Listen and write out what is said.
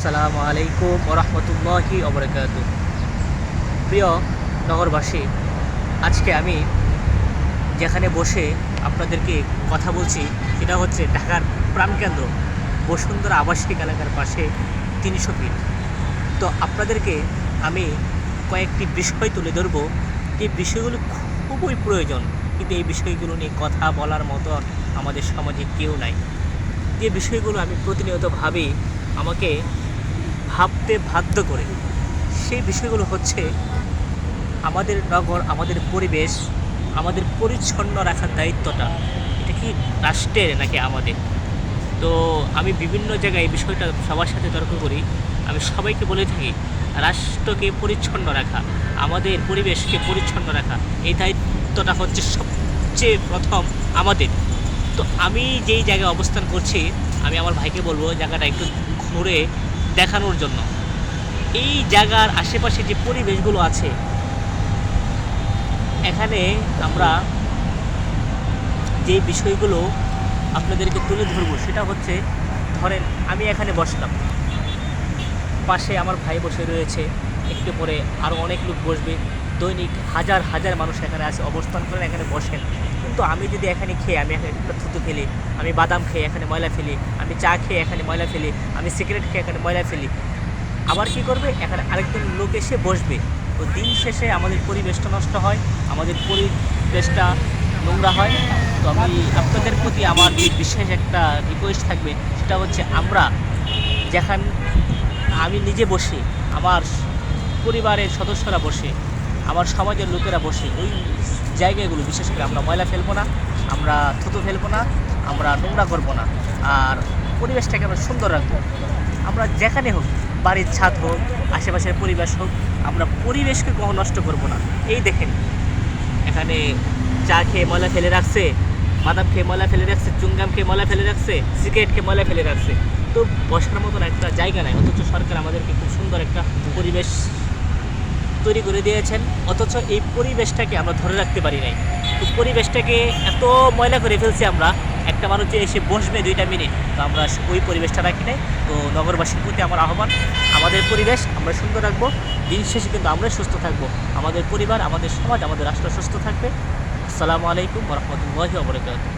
আসসালামু আলাইকুম ওয়া রাহমাতুল্লাহি ওয়া বারাকাতুহু। প্রিয় নগরবাসী, আজকে আমি যেখানে বসে আপনাদেরকে কথা বলছি সেটা হচ্ছে ঢাকার প্রাণকেন্দ্র বসুন্ধরা আবাসিক এলাকার পাশে ৩০০ ফিট। তো আপনাদেরকে আমি কয়েকটি বিষয় তুলে ধরব। এই বিষয়গুলো খুবই প্রয়োজন, কিন্তু এই বিষয়গুলো নিয়ে কথা বলার মতো আমাদের সমাজে কেউ নাই। যে বিষয়গুলো আমি প্রতিনিয়ত ভাবি, আমাকে ভাবতে বাধ্য করে, সেই বিষয়গুলো হচ্ছে আমাদের নগর, আমাদের পরিবেশ, আমাদের পরিচ্ছন্ন রাখার দায়িত্বটা এটা কি রাষ্ট্রের নাকি আমাদের? তো আমি বিভিন্ন জায়গায় এই বিষয়টা সবার সাথে তর্ক করি। আমি সবাইকে বলে থাকি রাষ্ট্রকে পরিচ্ছন্ন রাখা, আমাদের পরিবেশকে পরিচ্ছন্ন রাখা, এই দায়িত্বটা হচ্ছে সবচেয়ে প্রথম আমাদের। তো আমি যেই জায়গায় অবস্থান করছি, আমি আমার ভাইকে বলবো জায়গাটা একটু ঘুরে দেখানোর জন্য। এই জায়গার আশেপাশে যে পরিবেশগুলো আছে, এখানে আমরা যে বিষয়গুলো আপনাদেরকে তুলে ধরবো সেটা হচ্ছে, ধরেন আমি এখানে বসলাম, পাশে আমার ভাই বসে রয়েছে, একটু পরে আরও অনেক লোক বসবে। দৈনিক হাজার হাজার মানুষ এখানে আসে, অবস্থান করেন, এখানে বসেন। কিন্তু আমি যদি এখানে খেয়ে আমি এখানে থুতু ফেলি, আমি বাদাম খেয়ে এখানে ময়লা ফেলি, আমি চা খেয়ে এখানে ময়লা ফেলি, আমি সিগারেট খেয়ে এখানে ময়লা ফেলি, আবার কি করবে, এখানে আরেকজন লোক এসে বসবে। তো দিন শেষে আমাদের পরিবেশটা নষ্ট হয়, আমাদের পরিবেশটা নোংরা হয়। তো আমি আপনাদের প্রতি আমার যে বিশেষ একটা রিকোয়েস্ট থাকবে, সেটা হচ্ছে আমরা যেখান আমি নিজে বসি, আমার পরিবারের সদস্যরা বসে, আমার সমাজের লোকেরা বসে, ওই জায়গাগুলো বিশেষ করে আমরা ময়লা ফেলবো না, আমরা থুতু ফেলবো না, আমরা নোংরা করবো না, আর পরিবেশটাকে আমরা সুন্দর রাখবো। আমরা যেখানে হোক, বাড়ির ছাদ হোক, আশেপাশের পরিবেশ হোক, আমরা পরিবেশকে কখনো নষ্ট করব না। এই দেখেন, এখানে চা খেয়ে ময়লা ফেলে রাখছে, বাদাম খেয়ে ময়লা ফেলে রাখছে, চুঙ্গাম খেয়ে ময়লা ফেলে রাখছে, সিগারেট খেয়ে ময়লা ফেলে রাখছে। তো বসার মতন একটা জায়গা নাই, অথচ সরকার আমাদেরকে খুব সুন্দর একটা পরিবেশ তৈরি করে দিয়েছেন, অথচ এই পরিবেশটাকে আমরা ধরে রাখতে পারি নাই। তো পরিবেশটাকে এত ময়লা করে ফেলছি আমরা, একটা মানুষ যে এসে বসবে 2টা মিনিট, তো আমরা ওই পরিবেশটা রাখি নাই। তো নগরবাসীর প্রতি আমার আহ্বান, আমাদের পরিবেশ আমরা সুন্দর রাখবো, দিন শেষে কিন্তু আমরাই সুস্থ থাকবো, আমাদের পরিবার, আমাদের সমাজ, আমাদের রাষ্ট্র সুস্থ থাকবে। আসসালামু আলাইকুম ওয়া রাহমাতুল্লাহি ওয়া বারাকাতুহু।